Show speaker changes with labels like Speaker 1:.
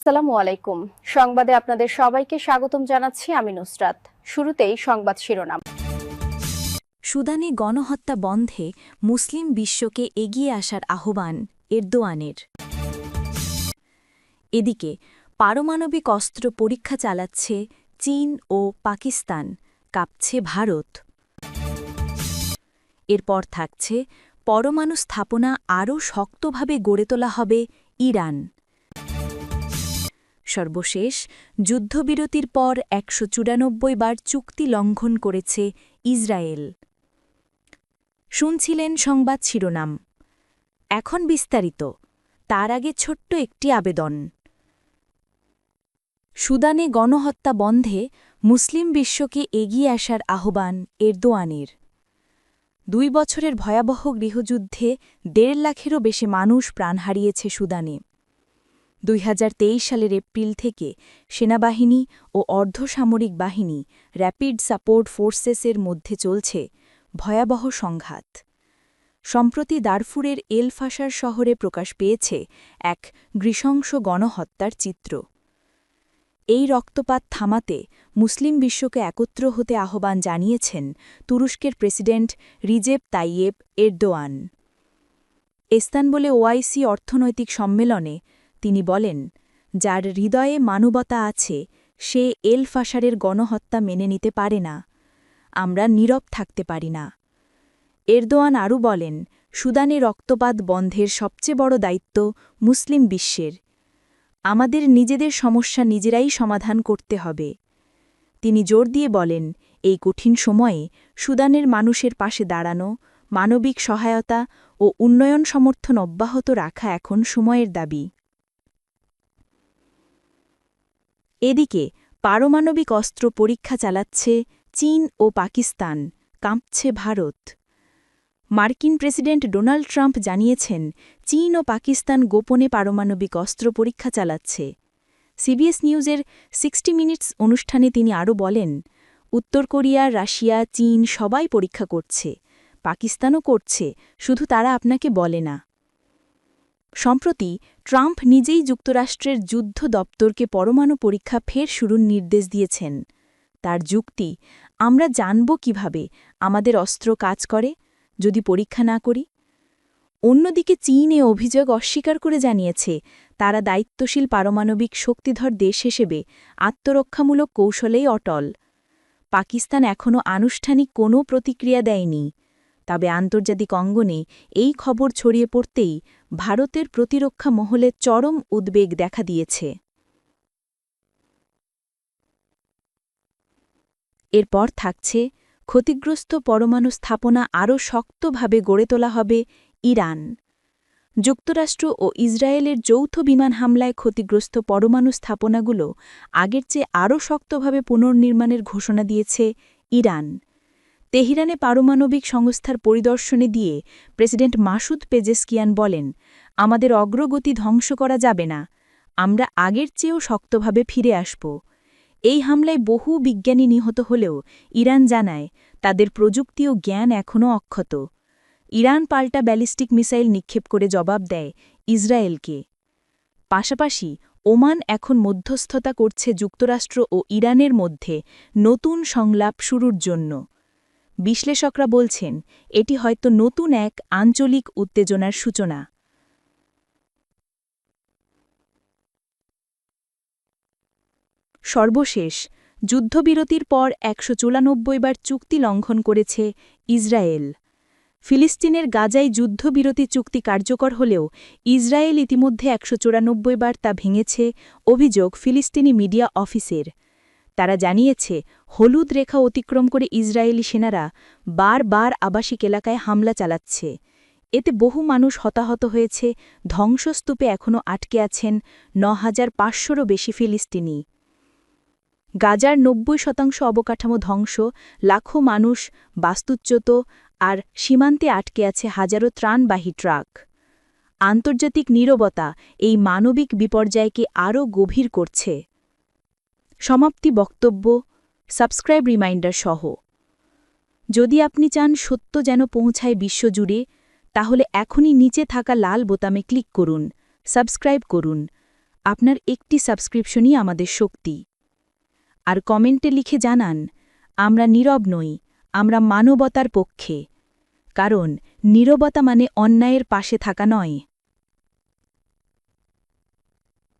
Speaker 1: আসসালামু আলাইকুম। সংবাদে আপনাদের সবাইকে স্বাগতম জানাচ্ছি আমি নুসরাত। শুরুতেই সংবাদ শিরোনাম।
Speaker 2: সুদানে গণহত্যা বন্ধে মুসলিম বিশ্বকে এগিয়ে আসার আহ্বান এরদোয়ানের। এদিকে পারমাণবিক অস্ত্র পরীক্ষা চালাচ্ছে চীন ও পাকিস্তান, কাঁপছে ভারত। এরপর থাকছে পরমাণু স্থাপনা আরও শক্তভাবে গড়ে তোলা হবে ইরান। সর্বশেষ যুদ্ধবিরতির পর ১৯৪ বার চুক্তি লঙ্ঘন করেছে ইসরায়েল। শুনছিলেন সংবাদ শিরোনাম। এখন বিস্তারিত। তার আগে ছোট্ট একটি আবেদন। সুদানে গণহত্যা বন্ধে মুসলিম বিশ্বকে এগিয়ে আসার আহ্বান এরদোয়ানের। ২ বছরের ভয়াবহ গৃহযুদ্ধে ১.৫ লাখেরও বেশি মানুষ প্রাণ হারিয়েছে সুদানে। ২০২৩ সালের এপ্রিল থেকে সেনাবাহিনী ও অর্ধসামরিক বাহিনী র্যাপিড সাপোর্ট ফোর্সেসের মধ্যে চলছে ভয়াবহ সংঘাত। সম্প্রতি দারফুরের এল ফাশার শহরে প্রকাশ পেয়েছে এক নৃশংস গণহত্যার চিত্র। এই রক্তপাত থামাতে মুসলিম বিশ্বকে একত্র হতে আহ্বান জানিয়েছেন তুরস্কের president Recep Tayyip Erdogan. ইস্তানবুলে OIC অর্থনৈতিক সম্মেলনে তিনি বলেন, যার হৃদয়ে মানবতা আছে সে এল ফাশারের গণহত্যা মেনে নিতে পারে না। আমরা নীরব থাকতে পারি না। এরদোয়ান আরও বলেন, সুদানে রক্তপাত বন্ধের সবচেয়ে বড় দায়িত্ব মুসলিম বিশ্বের। আমাদের নিজেদের সমস্যা নিজেরাই সমাধান করতে হবে। তিনি জোর দিয়ে বলেন, এই কঠিন সময়ে সুদানের মানুষের পাশে দাঁড়ানো, মানবিক সহায়তা ও উন্নয়ন সমর্থন অব্যাহত রাখা এখন সময়ের দাবি। এদিকে পারমাণবিক অস্ত্র পরীক্ষা চালাচ্ছে চীন ও পাকিস্তান, কাঁপছে ভারত। মার্কিন প্রেসিডেন্ট ডোনাল্ড ট্রাম্প জানিয়েছেন, চীন ও পাকিস্তান গোপনে পারমাণবিক অস্ত্র পরীক্ষা চালাচ্ছে। সিবিএস নিউজের 60 মিনিটস অনুষ্ঠানে তিনি আরও বলেন, উত্তর কোরিয়া, রাশিয়া, চীন সবাই পরীক্ষা করছে, পাকিস্তানও করছে, শুধু তারা আপনাকে বলে না। সম্প্রতি ট্রাম্প নিজেই যুক্তরাষ্ট্রের যুদ্ধ দপ্তরকে পরমাণু পরীক্ষা ফের শুরুর নির্দেশ দিয়েছেন। তার যুক্তি, আমরা জানব কিভাবে আমাদের অস্ত্র কাজ করে যদি পরীক্ষা না করি। অন্যদিকে চীন এ অভিযোগ অস্বীকার করে জানিয়েছে, তারা দায়িত্বশীল পারমাণবিক শক্তিধর দেশ হিসেবে আত্মরক্ষামূলক কৌশলেই অটল। পাকিস্তান এখনও আনুষ্ঠানিক কোনো প্রতিক্রিয়া দেয়নি। তবে আন্তর্জাতিক অঙ্গনে এই খবর ছড়িয়ে পড়তেই ভারতের প্রতিরক্ষা মহলে চরম উদ্বেগ দেখা দিয়েছে। এরপর থাকছে ক্ষতিগ্রস্ত পরমাণু স্থাপনা আরও শক্তভাবে গড়ে তোলা হবে ইরান। যুক্তরাষ্ট্র ও ইসরায়েলের যৌথ বিমান হামলায় ক্ষতিগ্রস্ত পরমাণু স্থাপনাগুলো আগের চেয়ে আরও শক্তভাবে পুনর্নির্মাণের ঘোষণা দিয়েছে ইরান। তেহরানে পারমাণবিক সংস্থার পরিদর্শনে দিয়ে প্রেসিডেন্ট মাসুদ পেজেশকিয়ান বলেন, আমাদের অগ্রগতি ধ্বংস করা যাবে না, আমরা আগের চেয়েও শক্তভাবে ফিরে আসব। এই হামলায় বহু বিজ্ঞানী নিহত হলেও ইরান জানায়, তাদের প্রযুক্তি ও জ্ঞান এখনও অক্ষত। ইরান পাল্টা ব্যালিস্টিক মিসাইল নিক্ষেপ করে জবাব দেয় ইসরায়েলকে। পাশাপাশি ওমান এখন মধ্যস্থতা করছে যুক্তরাষ্ট্র ও ইরানের মধ্যে নতুন সংলাপ শুরুর জন্য। বিশ্লেষকরা বলছেন, এটি হয়তো নতুন এক আঞ্চলিক উত্তেজনার সূচনা। সর্বশেষ যুদ্ধবিরতির পর ১৯৪ বার চুক্তি লঙ্ঘন করেছে ইসরায়েল। ফিলিস্তিনের গাজায় যুদ্ধবিরতি চুক্তি কার্যকর হলেও ইসরায়েল ইতিমধ্যে ১৯৪ বার তা ভেঙেছে, অভিযোগ ফিলিস্তিনি মিডিয়া অফিসের। তারা জানিয়েছে, হলুদ রেখা অতিক্রম করে ইসরায়েলি সেনারা বারবার আবাসিক এলাকায় হামলা চালাচ্ছে। এতে বহু মানুষ হতাহত হয়েছে, ধ্বংসস্তূপে এখনও আটকে আছেন ৯৫০০রও বেশি ফিলিস্তিনি। গাজার ৯০% অবকাঠামো ধ্বংস, লাখো মানুষ বাস্তুচ্যুত, আর সীমান্তে আটকে আছে হাজারো ত্রাণবাহী ট্রাক। আন্তর্জাতিক নীরবতা এই মানবিক বিপর্যয়কে আরও গভীর করছে। সমাপ্তি বক্তব্য, সাবস্ক্রাইব রিমাইন্ডার সহ। যদি আপনি চান সত্য যেন পৌঁছায় বিশ্বজুড়ে, তাহলে এখনই নিচে থাকা লাল বোতামে ক্লিক করুন, সাবস্ক্রাইব করুন। আপনার একটি সাবস্ক্রিপশনই আমাদের শক্তি। আর কমেন্টে লিখে জানান, আমরা নীরব নই, আমরা মানবতার পক্ষে। কারণ নীরবতা মানে অন্যায়ের পাশে থাকা নয়।